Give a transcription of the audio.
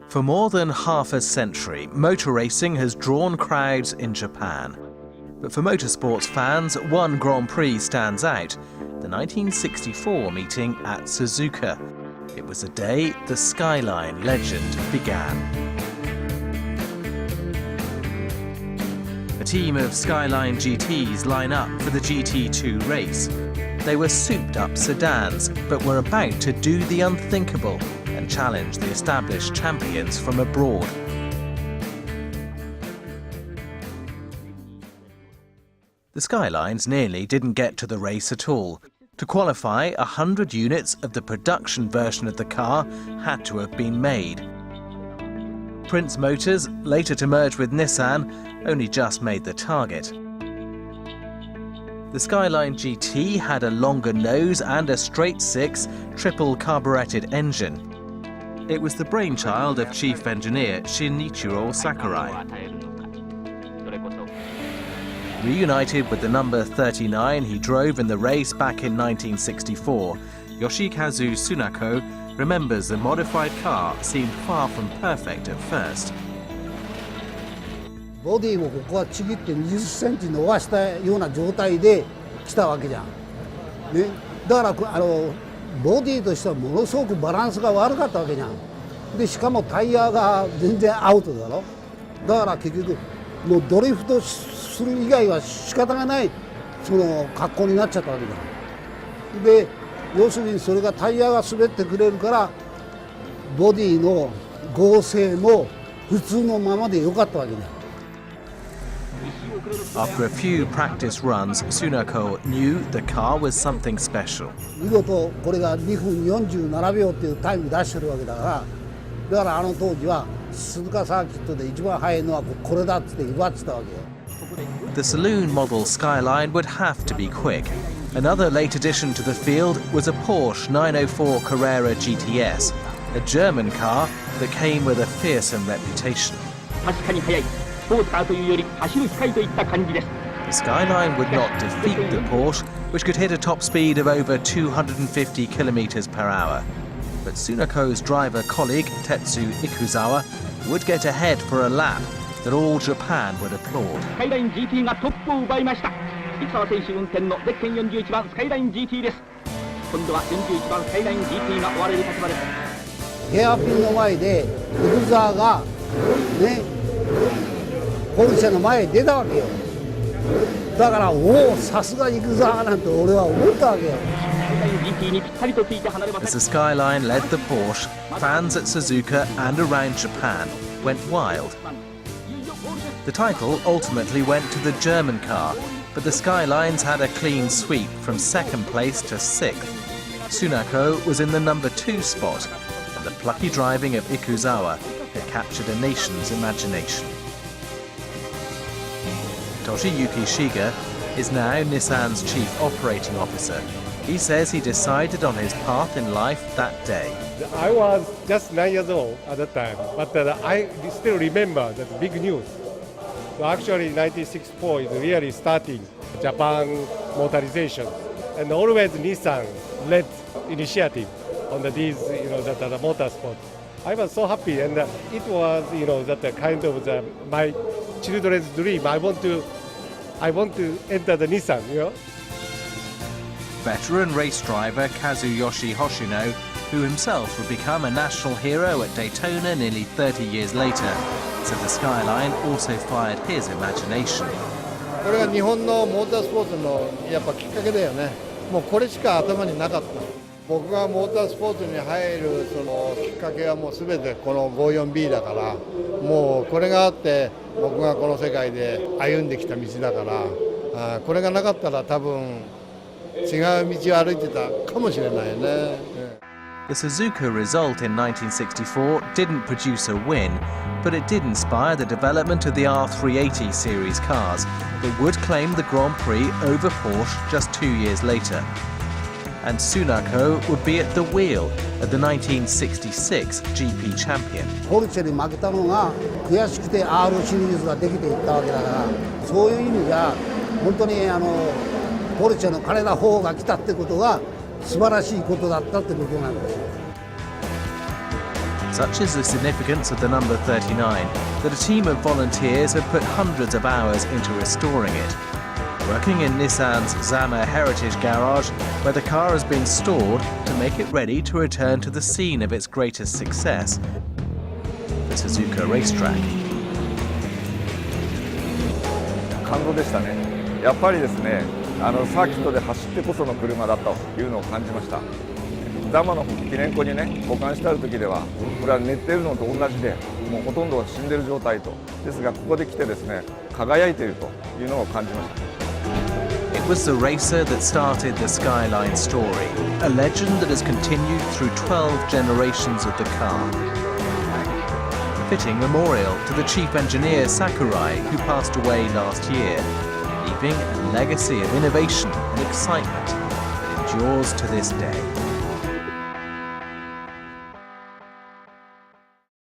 For more than half a century, motor racing has drawn crowds in Japan. But for motorsports fans, one Grand Prix stands out, the 1964 meeting at Suzuka. It was the day the Skyline legend began. A team of Skyline GTs line up for the GT2 race. They were souped-up sedans, but were about to do the unthinkable and challenge the established champions from abroad. The Skylines nearly didn't get to the race at all. To qualify, 100 units of the production version of the car had to have been made. Prince Motors, later to merge with Nissan, only just made the target. The Skyline GT had a longer nose and a straight-six triple carburetted engine. It was the brainchild of Chief Engineer Shinichiro Sakurai. Reunited with the number 39 he drove in the race back in 1964, Yoshikazu Tsunako remembers the modified car seemed far from perfect at first. ボディもここはちぎって20センチ伸ばしたような状態で来たわけじゃん。ね、だからボディとしてはものすごくバランスが悪かったわけじゃん。でしかもタイヤが全然アウトだろ。だから結局もうドリフトする以外は仕方がないその格好になっちゃったわけだ。で要するにそれがタイヤが滑ってくれるからボディの剛性も普通のままでよかったわけだ。After a few practice runs, Tsunako knew the car was something special. 見事これが2分47秒っていうタイム出してるわけだから、だから当時は鈴鹿サーキットで一番速いのはこれだって祝ってたわけよ。The saloon model Skyline would have to be quick. Another late addition to the field was a Porsche 904 Carrera GTS, a German car that came with a fearsome reputation. The Skyline would not defeat the Porsche, which could hit a top speed of over 250 km per hour. But Tsunako's driver colleague, Tetsu Ikuzawa, would get ahead for a lap that all Japan would applaud. Skyline GT がトップを奪いました。Ikuzawa 選手運転のゼッケン41番スカイライン GT です。今度は41番スカイライン GT が追われる立場です。ヘアピンの前でイクザワがね、ポルシェの前に出たわけよ。だからおお、さすがイクザワなんて俺は思ったわけよ。As the Skyline led the Porsche, fans at Suzuka and around Japan went wild. The title ultimately went to the German car, but the Skylines had a clean sweep from second place to sixth. Tsunako was in the number 2 spot, and the plucky driving of Ikuzawa had captured a nation's imagination. Toshiyuki Shiga is now Nissan's chief operating officer. He says he decided on his path in life that day. I was just 9 years old at that time, but I still remember that big news. So actually 1964 is really starting Japan motorization, and always Nissan led initiative on these, the motorsport. I was so happy, and it was, that kind of my children's dream. I want to enter the Nissan, Veteran race driver Kazuyoshi Hoshino, who himself would become a national hero at Daytona nearly 30 years later, said the Skyline also fired his imagination. これが日本のモータースポーツのやっぱきっかけだよね。もうこれしか頭になかった。僕がモータースポーツに入るそのきっかけはもうすべてこの 54B だから、もうこれがあって僕がこの世界で歩んできた道だから、これがなかったら多分違う道を歩いてたかもしれないよね。The Suzuka result in 1964 didn't produce a win, but it did inspire the development of the R380 series cars that would claim the Grand Prix over Porsche just 2 years later. And Tsunako would be at the wheel of the 1966 GP champion. ポルシェに負けたのが悔しくて R シリーズができていったわけだから、そういう意味じゃ本当にポルシェの彼ら方が来たってことが素晴らしいことだったってことなんですよ。Such is the significance of the number 39 that a team of volunteers have put hundreds of hours into restoring it. Working in Nissan's Zama Heritage Garage, where the car has been stored to make it ready to return to the scene of its greatest success, the Suzuka racetrack. 感動でしたね。やっぱりですね、サーキットで走ってこその車だというのを感じました。ザマの記念庫にね、保管してある時では、これは寝てるのと同じで、もうほとんど死んでる状態と。ですが、ここで来てですね、輝いているというのを感じました。It was the racer that started the Skyline story, a legend that has continued through 12 generations of the car. A fitting memorial to the chief engineer Sakurai, who passed away last year, leaving a legacy of innovation and excitement that endures to this day.